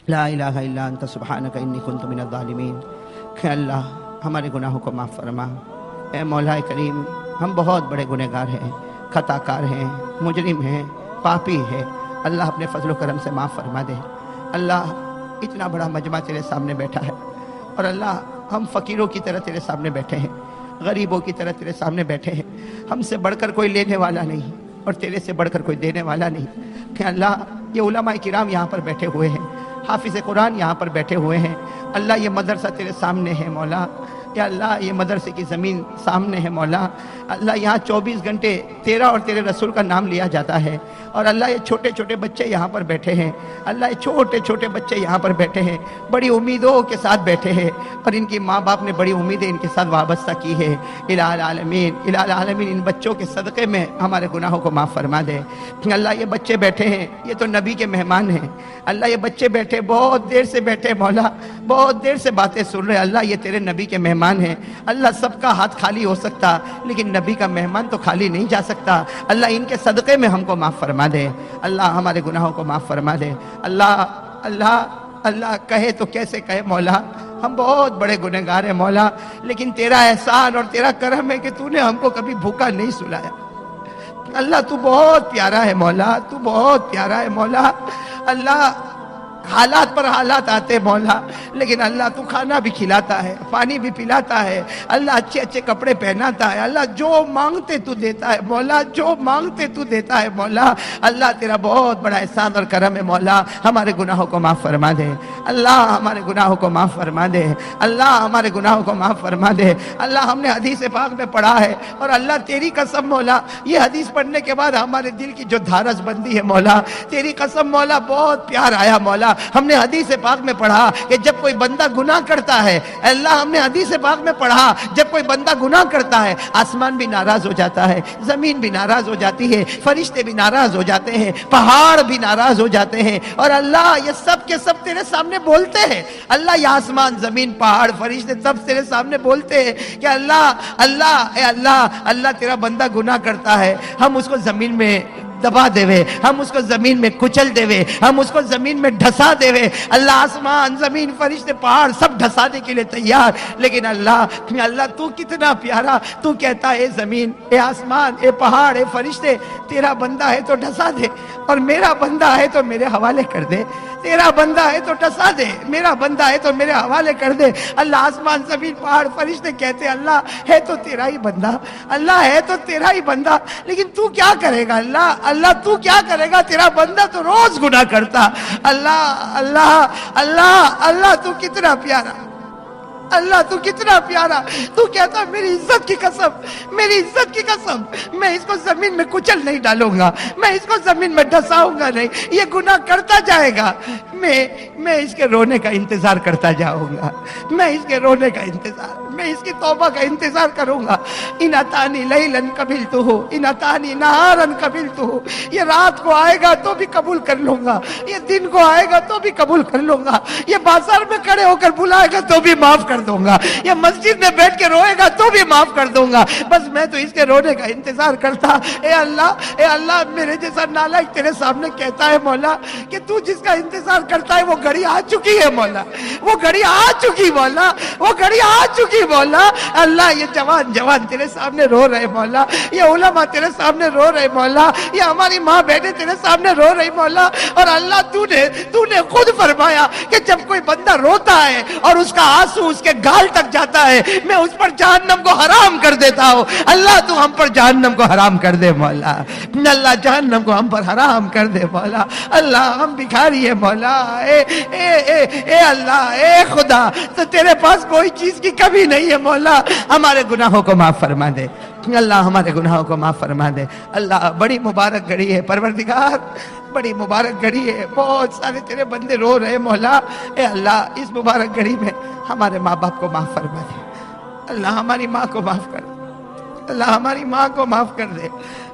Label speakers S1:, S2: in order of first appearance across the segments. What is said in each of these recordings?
S1: لا الہ الا انت سبحانک انی کنت من الظالمین۔ کہ اللہ ہمارے گناہوں کو معاف فرما۔ اے مولا کریم، ہم بہت بڑے گنہگار ہیں، خطا کار ہیں، مجرم ہیں، پاپی ہیں۔ اللہ اپنے فضل و کرم سے معاف فرما دے۔ اللہ اتنا بڑا مجمع تیرے سامنے بیٹھا ہے، اور اللہ ہم فقیروں کی طرح تیرے سامنے بیٹھے ہیں، غریبوں کی طرح تیرے سامنے بیٹھے ہیں۔ ہم سے بڑھ کر کوئی لینے والا نہیں، اور تیرے سے بڑھ کر کوئی دینے والا نہیں۔ کہ اللہ یہ علماء کرام یہاں پر بیٹھے ہوئے ہیں، حافظ قرآن یہاں پر بیٹھے ہوئے ہیں۔ اللہ یہ مدرسہ تیرے سامنے ہے مولا۔ یا اللہ یہ مدرسے کی زمین سامنے ہے مولا۔ اللہ یہاں 24 گھنٹے تیرا اور تیرے رسول کا نام لیا جاتا ہے، اور اللہ یہ چھوٹے چھوٹے بچے یہاں پر بیٹھے ہیں۔ اللہ یہ چھوٹے چھوٹے بچے یہاں پر بیٹھے ہیں، بڑی امیدوں کے ساتھ بیٹھے ہیں، اور ان کی ماں باپ نے بڑی امیدیں ان کے ساتھ وابستہ کی ہے۔ الہ العالمین، الہ العالمین، ان بچوں کے صدقے میں ہمارے گناہوں کو معاف فرما دے۔ اللہ یہ بچے بیٹھے ہیں، یہ تو نبی کے مہمان ہیں۔ اللہ یہ بچے بیٹھے بہت دیر سے بیٹھے مولا، بہت دیر سے باتیں سن رہے۔ اللہ یہ تیرے نبی کے مہمان ہیں۔ اللہ سب کا ہاتھ خالی ہو سکتا، لیکن نبی کا مہمان تو خالی نہیں جا سکتا۔ اللہ ان کے صدقے میں ہم کو معاف فرما دے۔ اللہ ہمارے گناہوں کو معاف فرما دے۔ اللہ اللہ اللہ کہے تو کیسے کہے مولا، ہم بہت بڑے گنہگار ہیں مولا، لیکن تیرا احسان اور تیرا کرم ہے کہ تو نے ہم کو کبھی بھوکا نہیں سلایا۔ اللہ تو بہت پیارا ہے مولا، تو بہت پیارا ہے مولا۔ اللہ حالات پر حالات آتے مولا، لیکن اللہ تو کھانا بھی کھلاتا ہے، پانی بھی پلاتا ہے، اللہ اچھے اچھے کپڑے پہناتا ہے۔ اللہ جو مانگتے تو دیتا ہے مولا، جو مانگتے تو دیتا ہے مولا۔ اللہ تیرا بہت بڑا احسان اور کرم ہے مولا۔ ہمارے گناہوں کو معاف فرما دے اللہ، ہمارے گناہوں کو معاف فرما دے اللہ، ہمارے گناہوں کو معاف فرما دے اللہ۔ ہم نے حدیث پاک میں پڑھا ہے، اور اللہ تیری قسم مولا، یہ حدیث پڑھنے کے بعد ہمارے دل کی جو دھارس بندی ہے مولا، تیری قسم مولا، بہت پیار آیا مولا۔ ہم نے حدیث پاک میں پڑھا کہ جب کوئی بندہ گناہ کرتا ہے، اللہ ہم نے حدیث پاک میں پڑھا جب کوئی بندہ گناہ کرتا ہے، آسمان بھی ناراض ہو جاتا ہے، زمین بھی ناراض ہو جاتی ہے، فرشتے بھی ناراض ہو جاتے ہیں، پہاڑ بھی ناراض ہو جاتے ہیں، اور اللہ یہ سب کے سب تیرے سامنے بولتے ہیں۔ اللہ یہ آسمان، زمین، پہاڑ، فرشتے سب تیرے سامنے بولتے ہیں کہ اللہ اللہ اے اللہ، اللہ تیرا بندہ گناہ کرتا ہے، ہم اس کو زمین میں دبا دے وے، ہم اس کو زمین میں کچل دے وے، ہم اس کو زمین میں ڈھسا دے وے۔ اللہ آسمان، زمین، فرشتے، پہاڑ سب ڈھسانے کے لیے تیار، لیکن اللہ تو کتنا پیارا، تو کہتا ہے اے زمین، اے آسمان، اے پہاڑ، اے فرشتے، تیرا بندہ ہے تو ڈھسا دے، اور میرا بندہ ہے تو میرے حوالے کر دے۔ تیرا بندہ ہے تو ڈھسا دے، میرا بندہ ہے تو میرے حوالے کر دے۔ اللہ آسمان، زمین، پہاڑ، فرشتے کہتے اللہ ہے تو تیرا ہی بندہ، اللہ ہے تو تیرا ہی بندہ، لیکن تو کیا کرے گا اللہ تو کیا کرے گا؟ تیرا بندہ تو روز گناہ کرتا۔ اللہ تو کتنا پیارا، اللہ تو کتنا پیارا، تو کہتا میری عزت کی قسم، میری عزت کی قسم، میں اس کو زمین میں کچل نہیں ڈالوں گا، میں اس کو زمین میں ڈھساؤں گا نہیں، یہ گناہ کرتا جائے گا، میں اس کے رونے کا انتظار کرتا جاؤں گا، میں اس کے رونے کا انتظار، میں اس کی توبہ کا انتظار کروں گا۔ ان اتانی لیلن قبلتہ، ان اتانی نہارن قبلتہ، یہ رات کو آئے گا تو بھی قبول کر لوں گا، یہ دن کو آئے گا تو بھی قبول کر لوں گا، یہ بازار میں کھڑے ہو کر بلائے گا تو بھی معاف کر دوں گا، یہ مسجد میں بیٹھ کے روئے گا تو بھی معاف کر دوں گا، بس میں تو اس کے رونے کا انتظار کرتا۔ اے اللہ میرے جیسا نالائق تیرے سامنے کہتا ہے مولا کہ تو جس کا انتظار کرتا ہے وہ گھڑی آ چکی ہے مولا، وہ گھڑی آ چکی مولا، وہ گھڑی آ چکی مولا۔ اللہ یہ جوان تیرے سامنے رو رہے مولا، یہ علماء تیرے سامنے رو رہے مولا، یہ ہماری ماں بہنیں تیرے سامنے رو رہی مولا، اور اللہ تو نے خود فرمایا کہ جب کوئی بندہ روتا ہے اور اس کا آنسو اس کے گال تک جاتا ہے، میں اس پر جہنم کو حرام کر دیتا ہوں۔ اللہ تو ہم پر جہنم کو حرام کر دے مولا، اللہ جہنم کو ہم پر حرام کر دے مولا۔ اللہ ہم بھکاری ہے مولا، اے اللہ، اے خدا، تو تیرے پاس کوئی چیز کی کمی نہیں ہے مولا، ہمارے گناہوں کو معاف فرما دے اللہ، ہمارے گناہوں کو معاف فرما دے اللہ۔ بڑی مبارک گھڑی ہے پروردگار، بڑی مبارک گھڑی ہے، بہت سارے تیرے بندے رو رہے مولا۔ اے اللہ اس مبارک گھڑی میں ہمارے ماں باپ کو معاف فرما دے اللہ، ہماری ماں کو معاف کر دے اللہ، ہماری ماں کو معاف کر دے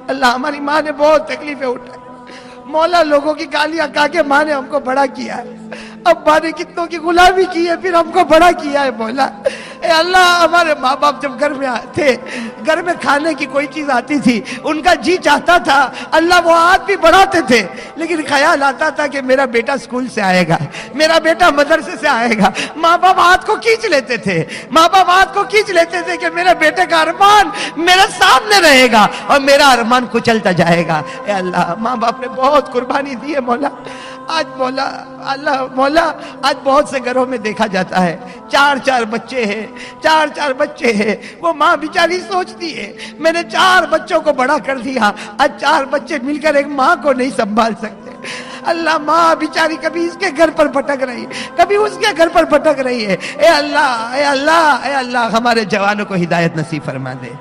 S1: اللہ۔ ہماری ماں نے بہت تکلیفیں اٹھائی مولا، لوگوں کی گالیاں کھا کے ماں نے ہم کو بڑا کیا ہے، ابا نے کتنوں کی غلامی کی ہے پھر ہم کو بڑا کیا ہے مولا۔ اے اللہ ہمارے ماں باپ جب گھر میں تھے، گھر میں کھانے کی کوئی چیز آتی تھی، ان کا جی چاہتا تھا اللہ وہ ہاتھ بھی بڑھاتے تھے، لیکن خیال آتا تھا کہ میرا بیٹا اسکول سے آئے گا، میرا بیٹا مدرسے سے آئے گا، ماں باپ ہاتھ کو کھینچ لیتے تھے، ماں باپ ہاتھ کو کھینچ لیتے تھے کہ میرے بیٹے کا ارمان میرے سامنے رہے گا اور میرا ارمان کچلتا جائے گا۔ اے اللہ ماں باپ نے بہت قربانی دی ہے مولا، آج مولا اللہ مولا آج بہت سے گھروں میں دیکھا جاتا ہے 4 بچے ہیں، 4 بچے ہیں، وہ ماں بیچاری سوچتی ہے میں نے 4 بچوں کو بڑا کر دیا، آج 4 بچے مل کر ایک ماں کو نہیں سنبھال سکتے۔ اللہ ماں بیچاری کبھی اس کے گھر پر بھٹک رہی، کبھی اس کے گھر پر بھٹک رہی ہے۔ اے اللہ اے اللہ اے اللہ ہمارے جوانوں کو ہدایت نصیب فرما دے،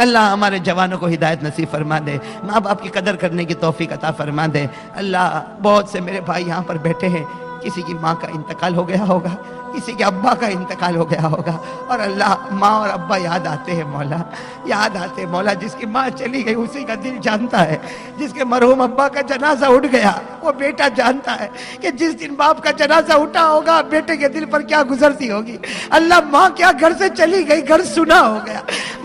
S1: اللہ ہمارے جوانوں کو ہدایت نصیب فرما دے، ماں باپ کی قدر کرنے کی توفیق عطا فرما دے۔ اللہ بہت سے میرے بھائی یہاں پر بیٹھے ہیں، کسی کی ماں کا انتقال ہو گیا ہوگا، کسی کے ابا کا انتقال ہو گیا ہوگا، اور اللہ ماں اور ابا یاد آتے ہیں مولا، یاد آتے ہیں مولا۔ جس کی ماں چلی گئی اسی کا دل جانتا ہے، جس کے مرحوم ابا کا جنازہ اٹھ گیا وہ بیٹا جانتا ہے کہ جس دن باپ کا جنازہ اٹھا ہوگا بیٹے کے دل پر کیا گزرتی ہوگی۔ اللہ ماں کیا گھر سے چلی گئی، گھر سنا ہو گیا،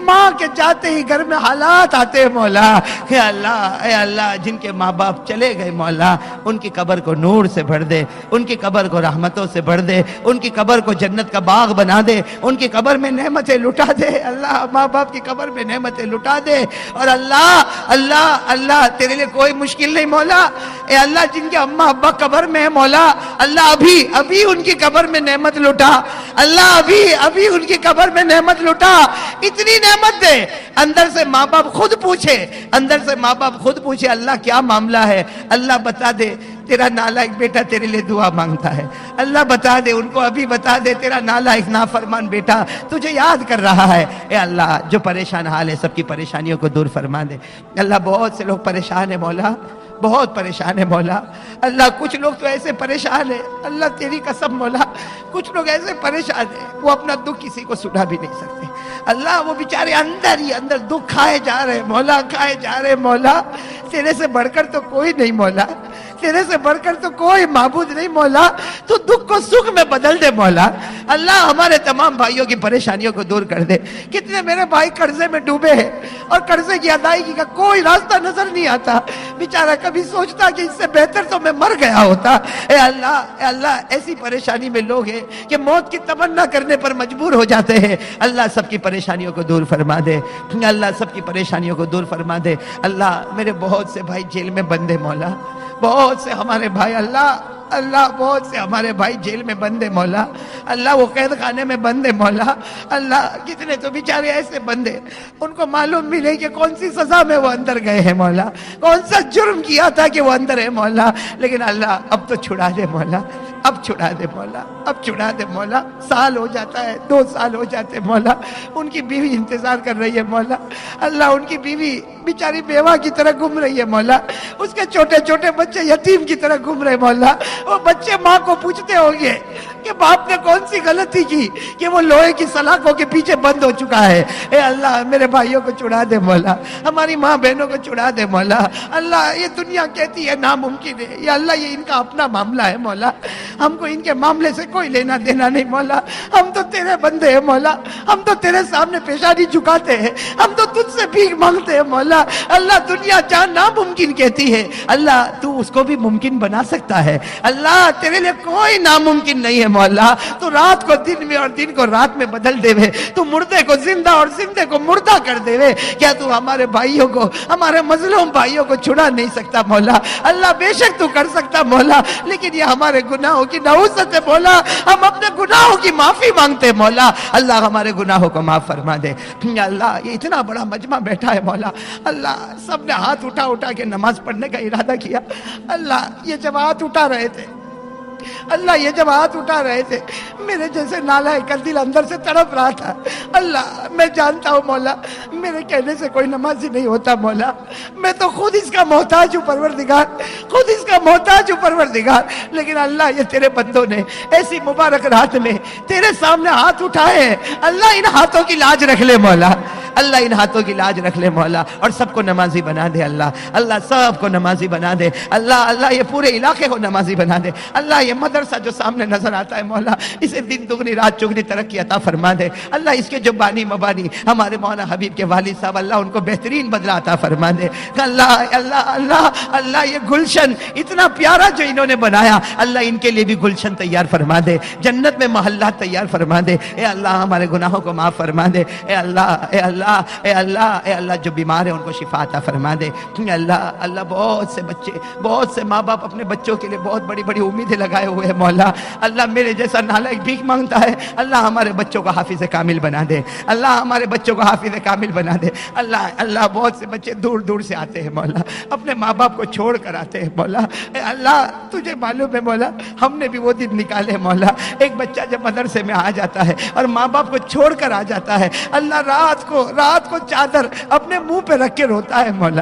S1: ماں کے جاتے ہی گھر میں حالات آتے ہیں مولا۔ اے اللہ جن کے ماں باپ چلے گئے مولا ان کی قبر کو نور سے بھر دے، ان کی قبر کو رحمتوں سے بھر دے، ان کی قبر کو جنت کا باغ بنا دے، ان کی قبر میں نعمتیں لٹا دے۔ اللہ ماں باپ کی قبر میں نعمتیں لٹا دے، اور اللہ تیرے لیے کوئی مشکل نہیں مولا۔ اے اللہ جن کے اماں ابا قبر میں ہے مولا، اللہ ابھی ان کی قبر میں نعمت لٹا، اللہ ابھی ان کی قبر میں نعمت لٹا، اتنی نعمت دے اندر سے ماں باپ خود پوچھے اللہ کیا معاملہ ہے، اللہ بتا دے تیرا نالائق بیٹا تیرے لیے دعا مانگتا ہے، اللہ بتا دے ان کو، ابھی بتا دے تیرا نالائق نافرمان بیٹا تجھے یاد کر رہا ہے۔ اے اللہ جو پریشان حال ہے سب کی پریشانیوں کو دور فرما دے۔ اللہ بہت سے لوگ پریشان ہیں مولا، بہت پریشان ہے مولا۔ اللہ کچھ لوگ تو ایسے پریشان ہیں اللہ تیری قسم مولا، کچھ لوگ ایسے پریشان ہیں وہ اپنا دکھ کسی کو سنا بھی نہیں سکتے۔ اللہ وہ بیچارے اندر دکھ کھائے جا رہے مولا، کھائے جا رہے مولا۔ تیرے سے بڑھ کر تو کوئی نہیں مولا، تیرے سے بڑھ کر تو کوئی معبود نہیں مولا، تو دکھ کو سکھ میں بدل دے مولا۔ اللہ ہمارے تمام بھائیوں کی پریشانیوں کو دور کر دے۔ کتنے میرے بھائی قرضے میں ڈوبے ہیں اور قرضے کی ادائیگی کا کوئی راستہ نظر نہیں آتا، بیچارہ کبھی سوچتا کہ اس سے بہتر تو میں مر گیا ہوتا۔ اے اللہ ایسی پریشانی میں لوگ ہیں کہ موت کی تمنا کرنے پر مجبور ہو جاتے ہیں۔ اللہ سب کی پریشانیوں کو دور فرما دے، اللہ سب کی پریشانیوں کو دور فرما دے۔ اللہ میرے بہت سے بھائی جیل میں بند ہیں مولا، بہت سے ہمارے بھائی اللہ بہت سے ہمارے بھائی جیل میں بند ہیں مولا، اللہ وہ قید خانے میں بند ہیں مولا۔ اللہ کتنے تو بیچارے ایسے بند ہیں ان کو معلوم بھی نہیں کہ کون سی سزا میں وہ اندر گئے ہیں مولا، کون سا جرم کیا تھا کہ وہ اندر ہے مولا، لیکن اللہ اب تو چھڑا دے مولا، اب چھڑا دے مولا، اب چھڑا دے مولا۔ سال ہو جاتا ہے، 2 سال ہو جاتے مولا، ان کی بیوی انتظار کر رہی ہے مولا۔ اللہ ان کی بیوی بیچاری بیوہ کی طرح گھوم رہی ہے مولا، اس کے چھوٹے بچے یتیم کی طرح گھوم رہے مولا۔ وہ بچے ماں کو پوچھتے ہوں گے کہ باپ نے کون سی غلطی کی کہ وہ لوہے کی سلاخوں کے پیچھے بند ہو چکا ہے۔ اے اللہ میرے بھائیوں کو چھڑا دے مولا، ہماری ماں بہنوں کو چھڑا دے مولا۔ اللہ یہ دنیا کہتی ہے ناممکن ہے، یا اللہ یہ ان کا اپنا معاملہ ہے مولا، ہم کو ان کے معاملے سے کوئی لینا دینا نہیں مولا۔ ہم تو تیرے بندے ہیں مولا، ہم تو تیرے سامنے پیشانی جھکاتے ہیں، ہم تو تجھ سے بھیک مانگتے ہیں مولا۔ اللہ دنیا جہاں ناممکن کہتی ہے اللہ تو اس کو بھی ممکن بنا سکتا ہے۔ اللہ تیرے لیے کوئی ناممکن نہیں ہے مولا، تو رات کو دن میں اور دن کو رات میں بدل دے وے، تو مردے کو زندہ اور زندے کو مردہ کر دے وے۔ کیا تو ہمارے بھائیوں کو، ہمارے مظلوم بھائیوں کو چھڑا نہیں سکتا مولا؟ اللہ بے شک تو کر سکتا مولا، لیکن یہ ہمارے گناہوں کی نحوست ہے مولا، ہم اپنے گناہوں کی معافی مانگتے مولا۔ اللہ ہمارے گناہوں کو معاف فرما دے۔ اللہ یہ اتنا بڑا مجمع بیٹھا ہے مولا، اللہ سب نے ہاتھ اٹھا کے نماز پڑھنے کا ارادہ کیا۔ اللہ یہ جب ہاتھ اٹھا رہے تھے، اللہ یہ جب ہاتھ اٹھا رہے تھے میرے جیسے نالائق کا دل اندر سے تڑپ رہا تھا۔ اللہ میں جانتا ہوں مولا میرے کہنے سے کوئی نمازی نہیں ہوتا مولا، میں تو خود اس کا محتاج ہوں پروردگار، خود اس کا محتاج ہوں پروردگار، لیکن اللہ یہ تیرے بندوں نے ایسی مبارک رات میں تیرے سامنے ہاتھ اٹھائے ہیں، اللہ ان ہاتھوں کی لاج رکھ لے مولا، اللہ ان ہاتھوں کی لاج رکھ لے مولا، اور سب کو نمازی بنا دے اللہ، اللہ سب کو نمازی بنا دے اللہ، اللہ یہ پورے علاقے کو نمازی بنا دے اللہ، یہ مدرسہ جو سامنے نظر آتا ہے مولا، اسے دن دگنی رات چگنی ترقی عطا فرما دے اللہ، اس کے جو بانی مبانی ہمارے مولانا حبیب کے والد صاحب، اللہ ان کو بہترین بدلہ عطا فرما دے اللہ، اللہ اللہ اللہ یہ گلشن اتنا پیارا جو انہوں نے بنایا اللہ، ان کے لیے بھی گلشن تیار فرما دے، جنت میں محلات تیار فرما دے اے اللہ، ہمارے گناہوں کو معاف فرما دے اے اللہ، اے اللہ، اے اللہ، اے اللہ، جو بیمار ہیں ان کو شفا عطا فرما دے اے اللہ، اللہ بہت سے بچے، بہت سے ماں باپ اپنے بچوں کے لیے بہت بڑی بڑی امیدیں لگائے ہوئے ہیں مولا، اللہ میرے جیسا نالائق بھیک مانگتا ہے اللہ، ہمارے بچوں کو حافظ کامل بنا دے اللہ، ہمارے بچوں کو حافظ کامل بنا دے اللہ، اللہ بہت سے بچے دور دور سے آتے ہیں مولا، اپنے ماں باپ کو چھوڑ کر آتے ہیں مولا اے اللہ، تجھے معلوم ہے مولا، ہم نے بھی وہ دن نکالے مولا، ایک بچہ جب مدرسے میں آ جاتا ہے اور ماں باپ کو چھوڑ کر آ جاتا ہے اللہ، رات کو چادر اپنے منہ پہ رکھ کے روتا ہے مولا،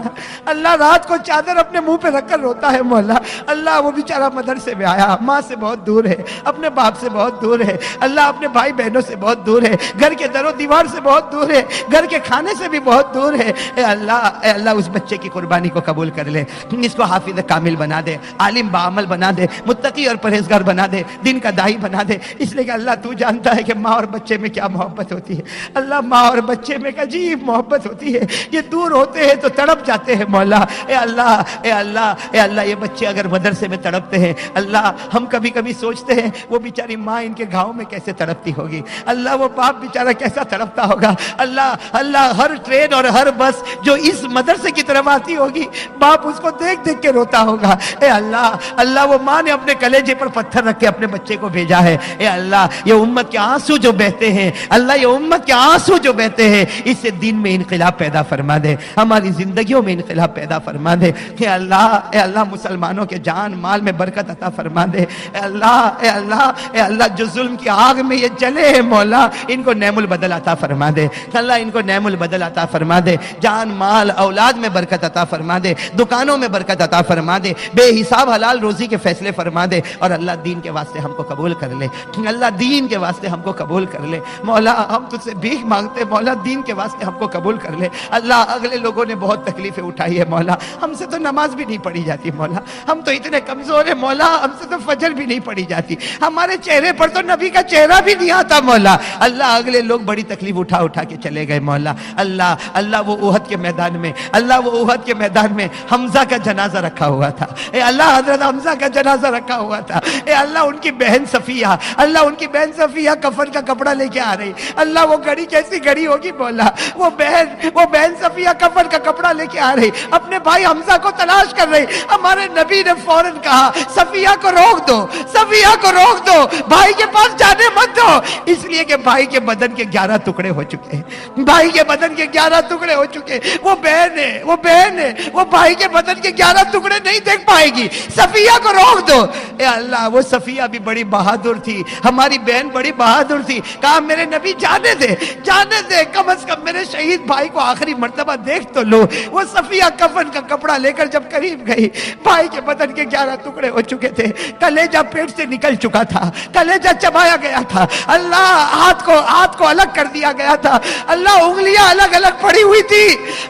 S1: اللہ رات کو چادر اپنے منہ پہ رکھ کر روتا ہے مولا، اللہ وہ بیچارہ مدرسے میں آیا، ماں سے بہت دور ہے، اپنے باپ سے بہت دور ہے اللہ، اپنے بھائی بہنوں سے بہت دور ہے، گھر کے در و دیوار سے بہت دور ہے، گھر کے کھانے سے بھی بہت دور ہے اے اللہ اس بچے کی قربانی کو قبول کر لے، اس کو حافظ کامل بنا دے، عالم بعمل بنا دے، متقی اور پرہیزگار بنا دے، دین کا داعی بنا دے، اس لیے کہ اللہ تو جانتا ہے کہ ماں اور بچے میں کیا محبت ہوتی ہے اللہ، ماں اور بچے میں ایک عجیب محبت ہوتی ہے، یہ دور ہوتے ہیں تو تڑپ جاتے ہیں مولا اے اللہ، اے اللہ، اے اللہ، یہ بچے اگر مدرسے میں تڑپتے ہیں اللہ، ہم کبھی کبھی سوچتے ہیں وہ بیچاری ماں ان کے گھاؤں میں کیسے تڑپتی ہوگی اللہ، وہ باپ بیچارہ کیسا تڑپتا ہوگا اللہ، اللہ ہر ٹرین اور ہر بس جو اس مدرسے کی طرف آتی ہوگی باپ اس کو دیکھ دیکھ کے روتا ہوگا اے اللہ، اللہ وہ ماں نے اپنے کلیجے پر پتھر رکھ کے اپنے بچے کو بھیجا ہے اے اللہ، یہ امت کے آنسو جو بہتے ہیں اللہ، یہ امت کے آنسو جو بہتے ہیں، اس سے دین میں انقلاب پیدا فرما دے، ہماری زندگیوں میں انقلاب پیدا فرما دے اے اللہ، اے اللہ مسلمانوں کے جان مال میں برکت عطا فرما دے اے اللہ، اے اللہ، اے اللہ جو ظلم کی آگ میں یہ جلے ہیں مولا، ان کو نعم البدل عطا فرما دے اللہ، ان کو نعم البدل عطا فرما دے، جان مال اولاد میں برکت عطا فرما دے، دکانوں میں برکت عطا فرما دے، بے حساب حلال روزی کے فیصلے فرما دے، اور اللہ دین کے واسطے ہم کو قبول کر لے اللہ، دین کے واسطے ہم کو قبول کر لے مولا، ہم تجھ سے بھیک مانگتے مولا، دین کے واسطے ہم کو قبول کر لے اللہ، اگلے لوگوں نے بہت تکلیفیں اٹھائی ہے مولا، ہم سے تو نماز بھی نہیں پڑھی جاتی مولا، ہم تو اتنے کمزور ہیں مولا، ہم سے تو فجر بھی نہیں پڑھی جاتی، ہمارے چہرے پر تو نبی کا چہرہ بھی نہیں آتا مولا اللہ، اگلے لوگ بڑی تکلیف اٹھا کے چلے گئے مولا اللہ، اللہ وہ احد کے میدان میں اللہ، وہ احد کے میدان میں حمزہ کا جنازہ رکھا ہوا تھا اے اللہ، حضرت حمزہ کا جنازہ رکھا ہوا تھا اے اللہ، ان کی بہن صفیہ اللہ، ان کی بہن صفیہ کفن کا کپڑا لے کے آ رہی اللہ، وہ گھڑی کیسی گھڑی ہوگی مولا، وہ بہن صفیہ کفن کا کپڑا لے کے آ رہی، اپنے بھائی حمزہ کو تلاش کر رہی، ہمارے نبی نے فوراً کہا صفیہ کو روک دو، صفیہ کو روک دو، بھائی کے پاس جانے مت دو، اس لیے کہ بھائی کے بدن کے 11 ٹکڑے ہو چکے ہیں، بھائی کے بدن کے 11 ٹکڑے ہو چکے، وہ بہن ہے، وہ بھائی کے بدن کے 11 ٹکڑے نہیں دیکھ پائے گی، صفیہ کو روک دو اے اللہ، وہ صفیہ بھی بڑی بہادر تھی، ہماری بہن بڑی بہادر تھی، کہا میرے نبی جانے دے، کم از کم میرے شہید بھائی کو آخری مرتبہ دیکھ تو لو، وہ صفیہ کفن کا کپڑا لے کر جب قریب گئی، بھائی کے بدن کے 11 ٹکڑے ہو چکے تھے، کلیجہ پیٹ سے نکل چکا تھا، کلیجہ چبایا گیا تھا اللہ، ہاتھ کو الگ کر دیا گیا تھا اللہ، انگلیاں الگ الگ پڑی ہوئی تھی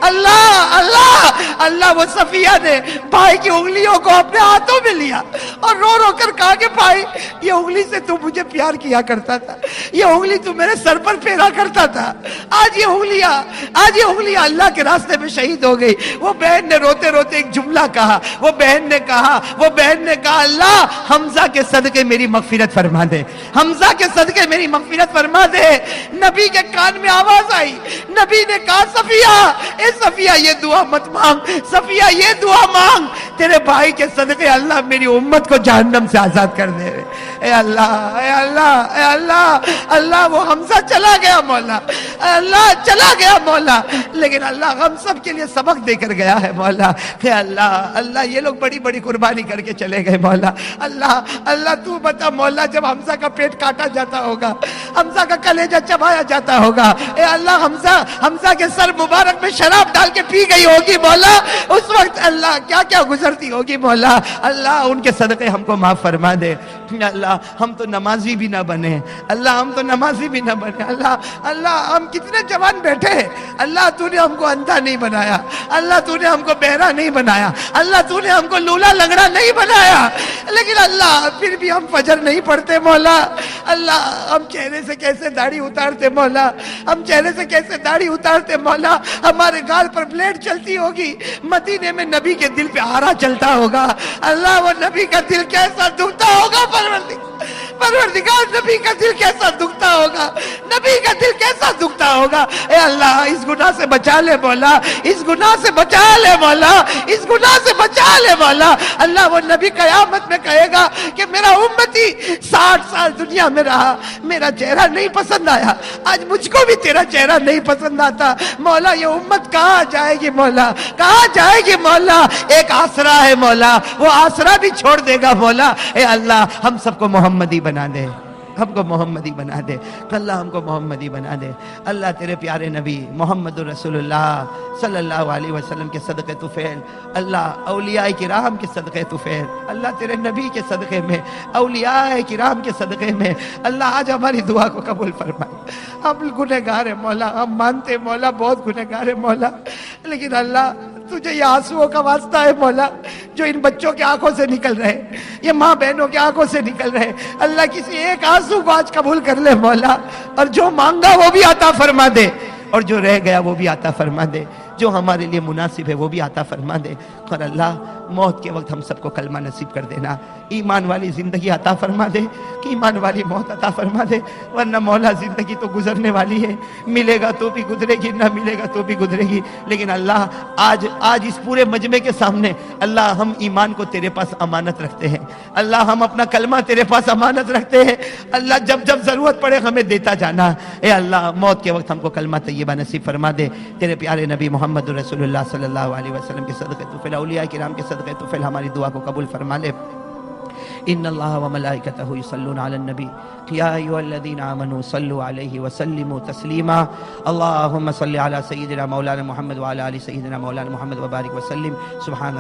S1: اللہ، اللہ اللہ، وہ صفیہ نے بھائی کی انگلیوں کو اپنے ہاتھوں میں لیا اور رو رو کر کہا کہ بھائی یہ انگلی سے تو مجھے پیار کیا کرتا تھا، یہ انگلی تو میرے سر پر پھیرا کرتا تھا، آج یہ انگلیاں اللہ کے راستے میں شہید ہو گئی۔ وہ بہن نے روتے روتے ایک جملہ کہا، وہ بہن نے کہا اللہ حمزہ کے صدقے میری مغفرت فرما دے، حمزہ کے صدقے میری مغفرت فرما دے۔ نبی کے کان میں آواز آئی، نبی نے کہا صفیہ، اے صفیہ یہ دعا مت مانگ، صفیہ یہ دعا مانگ، تیرے بھائی کے صدقے اللہ میری امت کو جہنم سے آزاد کر دے۔ اے اللہ، اے اللہ، اے اللہ، اللہ وہ حمزہ چلا گیا مولا، اللہ چلا گیا مولا، لیکن اللہ ہم سب کے لیے سبق دے کر گیا ہے مولا۔ اے اللہ، اللہ یہ لوگ بڑی بڑی قربانی کر کے چلے گئے مولا۔ اللہ، اللہ تو بتا مولا، جب حمزہ کا پیٹ کاٹا جاتا ہوگا، حمزہ کا کلیجہ چبایا جاتا ہوگا، اے اللہ حمزہ کے سر مبارک میں شراب ڈال کے پی گئی ہوگی مولا، اس وقت اللہ کیا کیا گزرتی ہوگی مولا۔ اللہ ان کے صدقے ہم کو معاف فرما دے۔ اللہ ہم تو نمازی بھی نہ بنے، اللہ ہم تو نمازی بھی نہ بنے، اللہ ہم کتنے جوان بیٹھے ہیں. اللہ تو نے ہم کو اندھا نہیں بنایا, اللہ تو نے ہم کو بہرا نہیں بنایا, اللہ تو نے ہم کو لولا لنگڑا نہیں بنایا, لیکن اللہ پھر بھی ہم فجر نہیں پڑھتے مولا. اللہ ہم چہرے سے کیسے داڑھی اتارتے مولا, ہم چہرے سے کیسے داڑھی اتارتے مولا. ہمارے گال پر بلیڈ چلتی ہوگی, مدینے میں نبی کے دل پہ آرا چلتا ہوگا. اللہ وہ نبی کا دل کیسا دکھتا ہوگا, پروردگار نبی کا دل کیسا دکھتا ہوگا, نبی کا دل کیسا دکھتا ہوگا. اے اللہ اس گناہ سے بچا لے مولا, اس گناہ سے بچا لے مولا, اس گناہ سے بچا لے مولا. اللہ وہ نبی قیامت میں کہے گا کہ میرا امتی 60 سال دنیا میں رہا, میرا چہرہ نہیں پسند آیا, آج مجھ کو بھی تیرا چہرہ نہیں پسند آتا. مولا یہ امت کہاں جائے گی مولا, کہاں جائے گی مولا. ایک آسرا ہے مولا, وہ آسرا بھی چھوڑ دے گا مولا. اے اللہ ہم سب کو محمدی بنا دے, ہم کو محمدی بنا دے, اللہ ہم کو محمدی بنا دے. اللہ تیرے پیارے نبی محمد رسول اللہ صلی اللہ علیہ وسلم کے صدقے طفیل, اللہ اولیاء کرام کے صدقے طفیل, اللہ تیرے نبی کے صدقے میں, اولیاء کرام کے صدقے میں اللہ آج ہماری دعا کو قبول فرمائے. ہم گنہگار ہیں مولا, ہم مانتے مولا بہت گنہگار ہیں مولا, لیکن اللہ تجھے یہ آنسوؤں کا واسطہ ہے مولا جو ان بچوں کے آنکھوں سے نکل رہے, یہ ماں بہنوں کے آنکھوں سے نکل رہے. اللہ کسی ایک آنسو کو آج قبول کر لے مولا, اور جو مانگا وہ بھی عطا فرما دے, اور جو رہ گیا وہ بھی عطا فرما دے, جو ہمارے لیے مناسب ہے وہ بھی عطا فرما دے. اور اللہ موت کے وقت ہم سب کو کلمہ نصیب کر دینا, ایمان والی زندگی عطا فرما دے, کہ ایمان والی موت عطا فرما دے. ورنہ مولا زندگی تو گزرنے والی ہے, ملے گا تو بھی گزرے گی, نہ ملے گا تو بھی گزرے گی. لیکن اللہ آج اس پورے مجمع کے سامنے اللہ ہم ایمان کو تیرے پاس امانت رکھتے ہیں, اللہ ہم اپنا کلمہ تیرے پاس امانت رکھتے ہیں. اللہ جب جب ضرورت پڑے ہمیں دیتا جانا. اے اللہ موت کے وقت ہم کو کلمہ طیبہ نصیب فرما دے. تیرے پیارے نبی محمد رسول اللہ صلی اللہ علیہ وسلم کے صدقے طفیل, اولیاء کرام کے صدقے طفیل ہماری دعا کو قبول فرما لے. ان اللہ وملائکتہ یصلون علی النبی یا ایھا الذین آمنوا صلوا علیہ وسلموا تسلیما. اللہم صل علی سیدنا مولانا محمد وعلی آل سیدنا مولانا محمد وبارک وسلم. سبحان